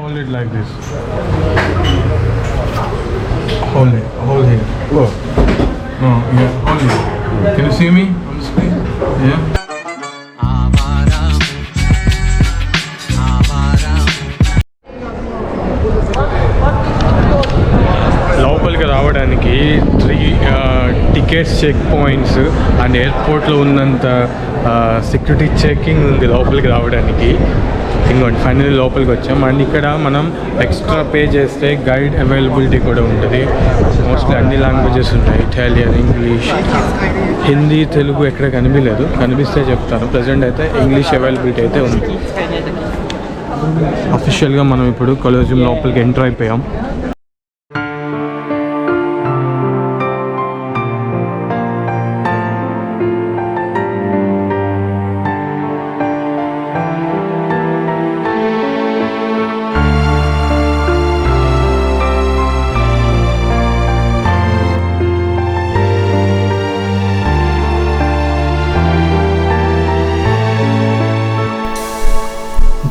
Hold it like this. Hold it. Hold here. Oh. No, yeah. Hold it. Can you see me on the screen? Yeah. లోపలికి రావడానికి 3 tickets check points and ఎయిర్పోర్ట్లో ఉన్నంత security checking ఉంది లోపలికి రావడానికి. ఇంకోటి finally లోపలికి వచ్చాం. అండ్ ఇక్కడ మనం ఎక్స్ట్రా పే చేస్తే గైడ్ అవైలబిలిటీ కూడా ఉంటుంది. మోస్ట్లీ అన్ని లాంగ్వేజెస్ ఉన్నాయి, ఇటాలియన్, ఇంగ్లీష్, హిందీ, తెలుగు ఎక్కడ కనిపించలేదు, కనిపిస్తే చెప్తాను. ప్రజెంట్ అయితే ఇంగ్లీష్ అవైలబిలిటీ అయితే ఉంది. అఫీషియల్గా మనం ఇప్పుడు కొలోజియం లోపలికి ఎంటర్ అయిపోయాం.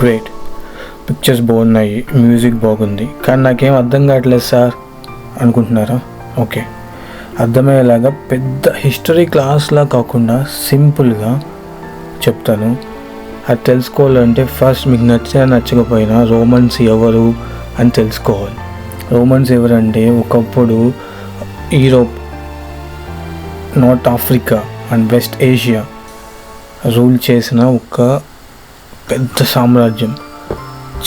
గ్రేట్, పిక్చర్స్ బాగున్నాయి, మ్యూజిక్ బాగుంది, కానీ నాకేం అర్థం కావట్లేదు సార్ అనుకుంటున్నారా? ఓకే, అర్థమయ్యేలాగా పెద్ద హిస్టరీ క్లాస్లా కాకుండా సింపుల్గా చెప్తాను. అది తెలుసుకోవాలంటే ఫస్ట్ మీకు నచ్చకపోయినా రోమన్స్ ఎవరు అని తెలుసుకోవాలి. రోమన్స్ ఎవరంటే ఒకప్పుడు Europe, north Africa and west Asia rule చేసిన ఒక పెద్ద సామ్రాజ్యం.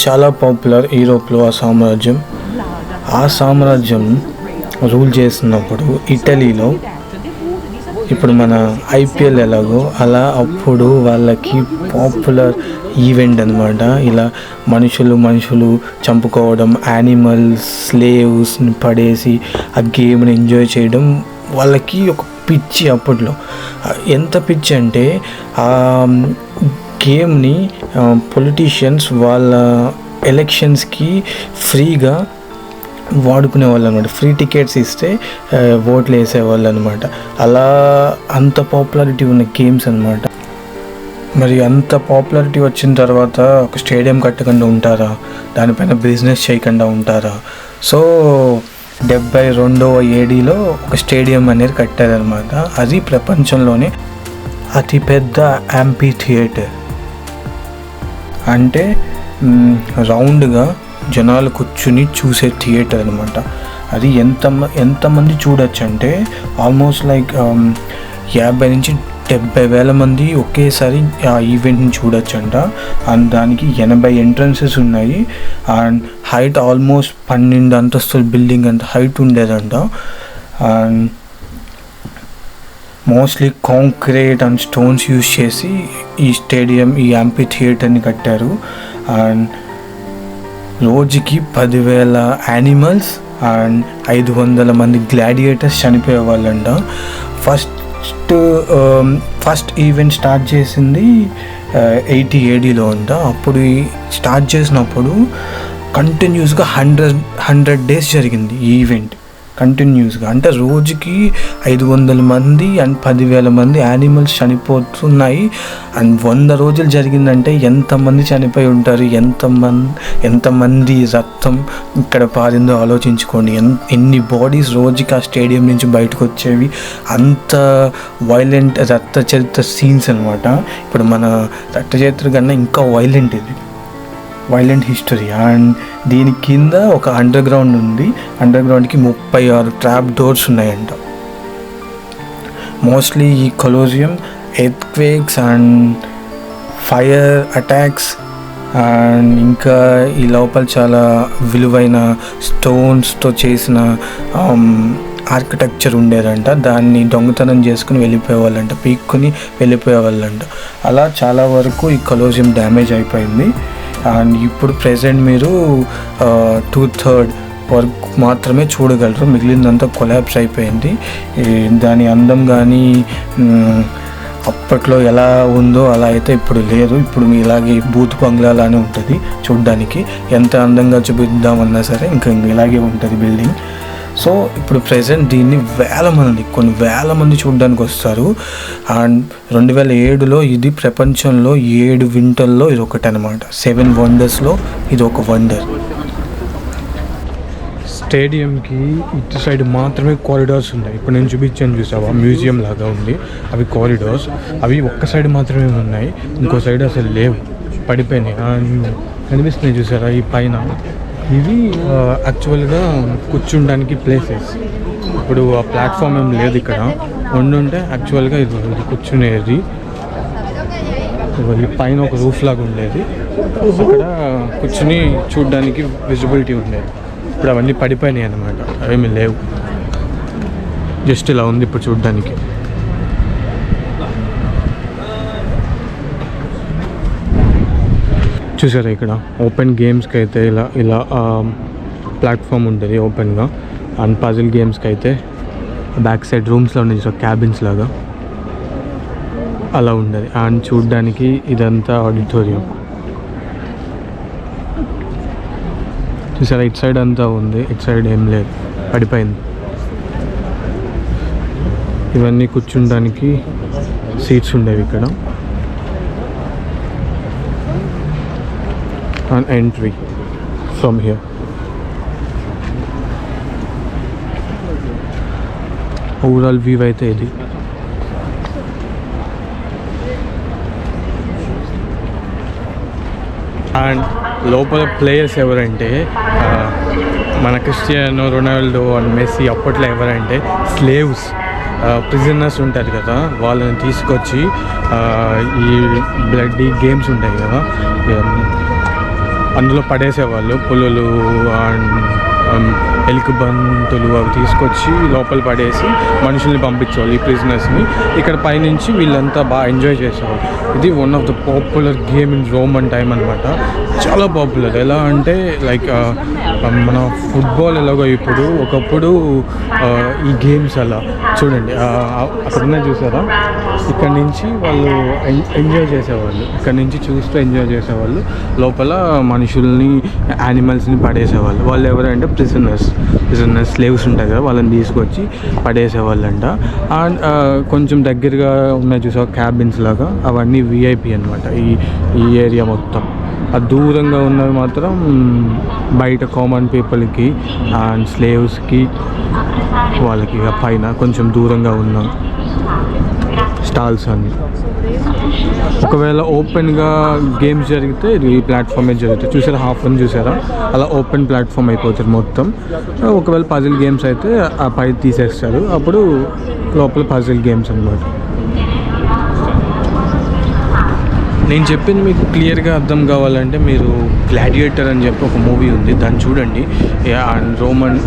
చాలా పాపులర్ యూరోప్లో ఆ సామ్రాజ్యం రూల్ చేస్తున్నప్పుడు ఇటలీలో ఇప్పుడు మన ఐపీఎల్ ఎలాగో అలా అప్పుడు వాళ్ళకి పాపులర్ ఈవెంట్ అనమాట. ఇలా మనుషులు చంపుకోవడం, యానిమల్స్, స్లేవ్స్ని పడేసి ఆ గేమ్ని ఎంజాయ్ చేయడం వాళ్ళకి ఒక పిచ్చి. అప్పట్లో ఎంత పిచ్చి అంటే ఆ గేమ్ని పొలిటీషియన్స్ వాళ్ళ ఎలక్షన్స్కి ఫ్రీగా వాడుకునే వాళ్ళు అనమాట. ఫ్రీ టికెట్స్ ఇస్తే ఓట్లు వేసేవాళ్ళు అనమాట. అలా అంత పాపులారిటీ ఉన్న గేమ్స్ అనమాట. మరి అంత పాపులారిటీ వచ్చిన తర్వాత ఒక స్టేడియం కట్టకుండా ఉంటారా? దానిపైన బిజినెస్ చేయకుండా ఉంటారా? సో 72వ ADలో ఒక స్టేడియం అనేది కట్టారనమాట. అది ప్రపంచంలోనే అతిపెద్ద యాంపీ థియేటర్. అంటే రౌండ్గా జనాలు కూర్చుని చూసే థియేటర్ అనమాట. అది ఎంతమంది చూడొచ్చు అంటే ఆల్మోస్ట్ లైక్ 50 నుంచి 70,000 మంది ఒకేసారి ఆ ఈవెంట్ని చూడొచ్చంట. అండ్ దానికి 80 ఎంట్రన్సెస్ ఉన్నాయి. అండ్ హైట్ ఆల్మోస్ట్ 12 అంతస్తుల బిల్డింగ్ అంత హైట్ ఉండేదంట. And mostly concrete and stones use చేసి ఈ స్టేడియం, ఈ యాంపీ థియేటర్ని కట్టారు. అండ్ రోజుకి 10,000 యానిమల్స్ అండ్ 500 మంది గ్లాడియేటర్స్ చనిపోయే వాళ్ళంట. ఫస్ట్ ఈవెంట్ స్టార్ట్ చేసింది 80 ADలో అంట. అప్పుడు స్టార్ట్ చేసినప్పుడు కంటిన్యూస్గా 100 days జరిగింది ఈ ఈవెంట్ కంటిన్యూస్గా. అంటే రోజుకి 500 మంది అండ్ 10,000 మంది యానిమల్స్ చనిపోతున్నాయి. అండ్ 100 రోజులు జరిగిందంటే ఎంతమంది చనిపోయి ఉంటారు, ఎంతమంది రక్తం ఇక్కడ పారిందో ఆలోచించుకోండి. ఎన్ని బాడీస్ రోజుకి ఆ స్టేడియం నుంచి బయటకు వచ్చేవి. అంత వైలెంట్ రక్త చరిత్ర సీన్స్ అనమాట. ఇప్పుడు మన రక్త చరిత్ర కన్నా ఇంకా వైలెంట్ హిస్టరీ. అండ్ దీని కింద ఒక అండర్ గ్రౌండ్ ఉంది. అండర్ గ్రౌండ్కి 36 ట్రాప్ డోర్స్ ఉన్నాయంట. మోస్ట్లీ ఈ Colosseum earthquakes and fire attacks and ఇంకా ఈ లోపల చాలా విలువైన స్టోన్స్తో చేసిన ఆర్కిటెక్చర్ ఉండేదంట. దాన్ని దొంగతనం చేసుకుని వెళ్ళిపోయేవాళ్ళంట, పీక్కుని వెళ్ళిపోయేవాళ్ళంట. అలా చాలా వరకు ఈ కొలోజియం డ్యామేజ్ అయిపోయింది. అండ్ ఇప్పుడు ప్రెజెంట్ మీరు 2/3 వరకు మాత్రమే చూడగలరు, మిగిలిందంతా కొలాప్స్ అయిపోయింది. దాని అందం కానీ అప్పట్లో ఎలా ఉందో అలా అయితే ఇప్పుడు లేదు. ఇప్పుడు ఇలాగే బూత్ బంగ్లాలానే ఉంటుంది చూడ్డానికి. ఎంత అందంగా చూపిద్దామన్నా సరే ఇంకా ఇలాగే ఉంటుంది బిల్డింగ్. సో ఇప్పుడు ప్రజెంట్ దీన్ని కొన్ని వేల మంది చూడడానికి వస్తారు. అండ్ 2007లో ఇది ప్రపంచంలో 7 వింటర్లో ఇది ఒకటి అనమాట. 7 వండర్స్లో ఇది ఒక వండర్. స్టేడియంకి ఇటు సైడ్ మాత్రమే కారిడార్స్ ఉన్నాయి. ఇప్పుడు నేను చూపించాను చూసావా, మ్యూజియం లాగా ఉంది, అవి కారిడార్స్. అవి ఒక్క సైడ్ మాత్రమే ఉన్నాయి, ఇంకో సైడ్ అసలు లేవు, పడిపోయినాయి. కనిపిస్తున్నాయి చూసారా ఈ పైన, ఇవి యాక్చువల్గా కూర్చుండానికి ప్లేసెస్. ఇప్పుడు ఆ ప్లాట్ఫామ్ ఏం లేదు ఇక్కడ, ఉండుంటే యాక్చువల్గా ఇది కూర్చునేది. ఈ పైన ఒక రూఫ్ లాగా ఉండేది, అక్కడ కూర్చుని చూడడానికి విజిబిలిటీ ఉండేది. ఇప్పుడు అవన్నీ పడిపోయినాయి అన్నమాట, అవేమీ లేవు, జస్ట్ ఇలా ఉంది ఇప్పుడు చూడడానికి. చూసారా ఇక్కడ ఓపెన్ గేమ్స్కి అయితే ఇలా ప్లాట్ఫామ్ ఉంటుంది ఓపెన్గా. అండ్ పజిల్ గేమ్స్కి అయితే బ్యాక్ సైడ్ రూమ్స్లో ఉన్నాయి, సో క్యాబిన్స్ లాగా అలా ఉండదు. అండ్ చూడడానికి ఇదంతా ఆడిటోరియం. చూసారా ఇటు సైడ్ అంతా ఉంది, ఇటు సైడ్ ఏం లేదు, పడిపోయింది. ఇవన్నీ కూర్చుండానికి సీట్స్ ఉండేవి ఇక్కడ. And entry from here. Overall view అయితే ఇది. అండ్ లోపల ప్లేయర్స్ ఎవరంటే మన క్రిస్టియానో రొనాల్డో అండ్ మెస్సీ. అప్పట్లో ఎవరంటే స్లేవ్స్, ప్రిజనర్స్ ఉంటారు కదా, వాళ్ళని తీసుకొచ్చి ఈ బ్లడీ గేమ్స్ ఉంటాయి కదా అందులో పడేసేవాళ్ళు. పులులు అండ్ ఎలుకబంతులు అవి తీసుకొచ్చి లోపల పడేసి మనుషుల్ని పంపించేవాళ్ళు, ఈ ప్రిజనర్స్ని. ఇక్కడ పైనుంచి వీళ్ళంతా బాగా ఎంజాయ్ చేసేవాళ్ళు. ఇది one of the popular game in Roman time అనమాట. చాలా పాపులర్. ఎలా అంటే లైక్ మన ఫుట్బాల్ ఎలాగో ఇప్పుడు, ఒకప్పుడు ఈ గేమ్స్ అలా చూడండి. అక్కడున్న చూసారా, ఇక్కడ నుంచి వాళ్ళు ఎంజాయ్ చేసేవాళ్ళు, ఇక్కడ నుంచి చూస్తూ ఎంజాయ్ చేసేవాళ్ళు. లోపల మనుషుల్ని, యానిమల్స్ని పడేసేవాళ్ళు. వాళ్ళు ఎవరంటే ప్రిజనర్స్ స్లేవ్స్ ఉంటాయి కదా, వాళ్ళని తీసుకొచ్చి పడేసేవాళ్ళంట. అండ్ కొంచెం దగ్గరగా ఉన్నాయి చూసావా క్యాబిన్స్ లాగా, అవన్నీ విఐపి అనమాట ఈ ఏరియా మొత్తం. అది దూరంగా ఉన్నవి మాత్రం బయట కామన్ పీపుల్కి అండ్ స్లేవ్స్కి, వాళ్ళకి పైన కొంచెం దూరంగా ఉన్న స్టాల్స్ అన్నీ. ఒకవేళ ఓపెన్గా గేమ్స్ జరిగితే ఈ ప్లాట్ఫామే జరుగుతుంది. చూసారా హాఫ్ అని చూసారా, అలా ఓపెన్ ప్లాట్ఫామ్ అయిపోతుంది మొత్తం. ఒకవేళ పజిల్ గేమ్స్ అయితే ఆ పై తీసేస్తారు, అప్పుడు లోపల పజిల్ గేమ్స్ అన్నమాట. నేను చెప్పింది మీకు క్లియర్గా అర్థం కావాలంటే మీరు గ్లాడియేటర్ అని చెప్పి ఒక మూవీ ఉంది, దాన్ని చూడండి. అండ్ రోమన్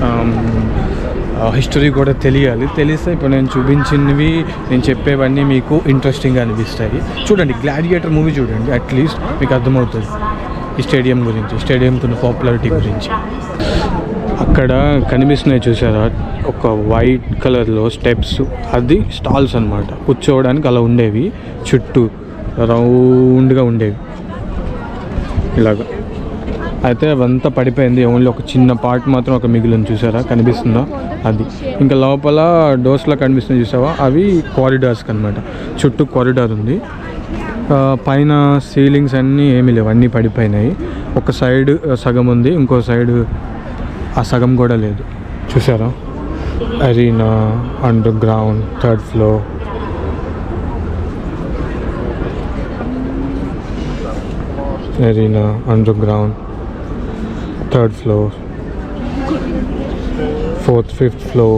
హిస్టరీ కూడా తెలిస్తే ఇప్పుడు నేను చూపించినవి, నేను చెప్పేవన్నీ మీకు ఇంట్రెస్టింగ్గా అనిపిస్తాయి. చూడండి, గ్లాడియేటర్ మూవీ చూడండి, అట్లీస్ట్ మీకు అర్థమవుతుంది ఈ స్టేడియం గురించి, స్టేడియంకున్న పాపులారిటీ గురించి. అక్కడ కనిపిస్తున్నాయి చూసారా ఒక వైట్ కలర్లో స్టెప్స్, అది స్టాల్స్ అనమాట. కూర్చోవడానికి అలా ఉండేవి, చుట్టూ రౌండ్గా ఉండేవి ఇలాగా. అయితే అవంతా పడిపోయింది, ఓన్లీ ఒక చిన్న పార్ట్ మాత్రం ఒక మిగిలింది. చూసారా కనిపిస్తుందా, అది. ఇంకా లోపల డోర్స్లో కనిపిస్తుంది చూసావా, అవి కారిడార్స్కి అనమాట. చుట్టూ కారిడార్ ఉంది. పైన సీలింగ్స్ అన్నీ ఏమీ లేవు, అన్నీ పడిపోయినాయి. ఒక సైడ్ సగం ఉంది, ఇంకో సైడ్ ఆ సగం కూడా లేదు. చూసారా, arena, underground, 3rd floor. Arena, underground, 3rd floor, 4th, 5th floor,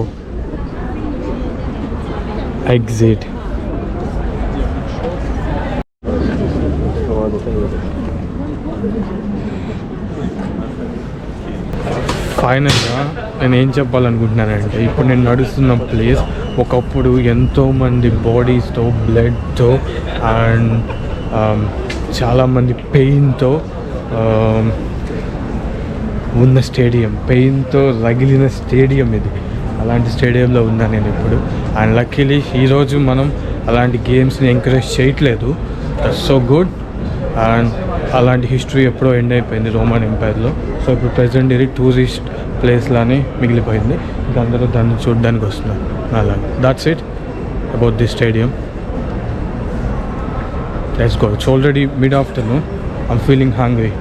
exit. ఫైనల్గా నేను ఏం చెప్పాలనుకుంటున్నానంటే, ఇప్పుడు నేను నడుస్తున్న ప్లేస్ ఒకప్పుడు ఎంతోమంది బాడీస్తో, బ్లడ్తో అండ్ చాలామంది పెయిన్తో ఉన్న స్టేడియం, పెయిన్తో రగిలిన స్టేడియం ఇది. అలాంటి స్టేడియంలో ఉన్నా నేను ఇప్పుడు. అండ్ లక్కీలీ ఈరోజు మనం అలాంటి గేమ్స్ని ఎంకరేజ్ చేయట్లేదు. That's so good. అండ్ అలాంటి హిస్టరీ ఎప్పుడో ఎండ్ అయిపోయింది రోమన్ ఎంపైర్లో. సో ఇప్పుడు ప్రెజెంట్ ఇది టూరిస్ట్ ప్లేస్ లానే మిగిలిపోయింది. ఇంకా అందరూ దాన్ని చూడడానికి వస్తున్నారు. అలా that's it about this stadium. Let's go. It's already mid afternoon. I'm feeling hungry.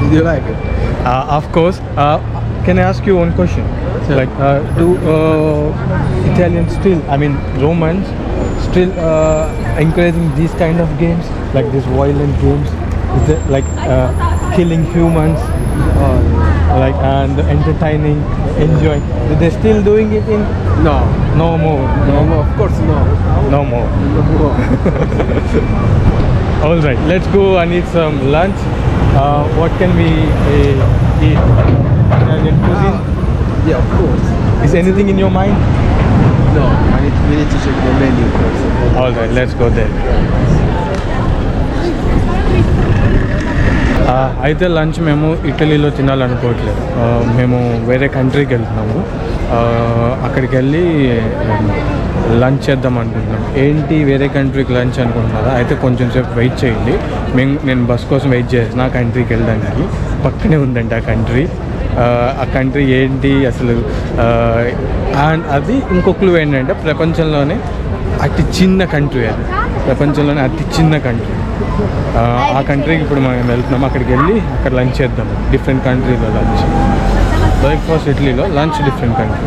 Did you like it? Of course. Can I ask you one question? Sure. Like, do Italians still, I mean Romans, still encouraging these kind of games, like these violent games, is it like killing humans, like and entertaining, enjoying? Are they still doing it in? No. No more. No more. Of course no. No more. No more. All right. Let's go and eat some lunch. What can we eat? Italian cuisine? Yeah, of course. Is anything in your mind? No. We need to check the menu first. All right, let's go there. అయితే lunch మేము ఇటలీలో తినాలనుకోవట్లేదు. మేము వేరే కంట్రీకి వెళ్తున్నాము. అక్కడికి వెళ్ళి lunch చేద్దాం అనుకుంటున్నాం. ఏంటి వేరే కంట్రీకి లంచ్ అనుకుంటున్నారా? అయితే కొంచెం సేపు వెయిట్ చేయండి. నేను బస్ కోసం వెయిట్ చేసిన ఆ కంట్రీకి వెళ్ళడానికి. పక్కనే ఉందండి ఆ కంట్రీ. ఆ కంట్రీ ఏంటి అసలు, అండ్ అది ఇంకొక క్లూ ఏంటంటే ప్రపంచంలోనే అతి చిన్న కంట్రీ. అది ప్రపంచంలోనే అతి చిన్న కంట్రీ. ఆ కంట్రీకి ఇప్పుడు మనం వెళ్తున్నాం. అక్కడికి వెళ్ళి అక్కడ లంచ్ చేద్దాం. డిఫరెంట్ కంట్రీలో లంచ్. బ్రేక్ఫాస్ట్ ఇటలీలో, లంచ్ డిఫరెంట్ కంట్రీ.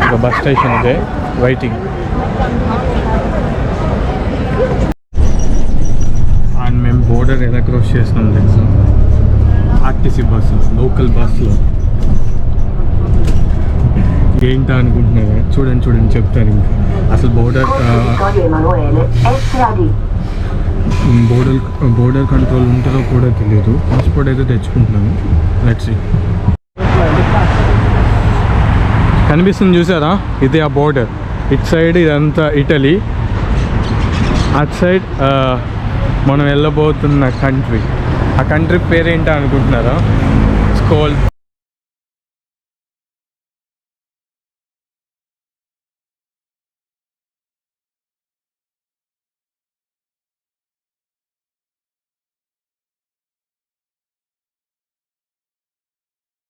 ఒక బస్ స్టేషన్ ఇదే వెయిటింగ్. అండ్ మేము బోర్డర్ ఎలా క్రాస్ చేసినాం తెలుసా? ఆర్టీసీ బస్సులో, లోకల్ బస్సులో. ఏంటా అనుకుంటున్నారా? చూడండి చెప్తాను. ఇంకా అసలు బోర్డర్ కంట్రోల్ ఉంటుందో కూడా తెలియదు. పాస్పోర్ట్ అయితే తెచ్చుకుంటున్నాను. Let's see. కనిపిస్తుంది చూసారా? ఇది ఆ బోర్డర్. ఇటు సైడ్ ఇదంతా ఇటలీ, అటు సైడ్ మనం వెళ్ళబోతున్న కంట్రీ. ఆ కంట్రీ పేరు ఏంటో అనుకుంటున్నారా? స్కోల్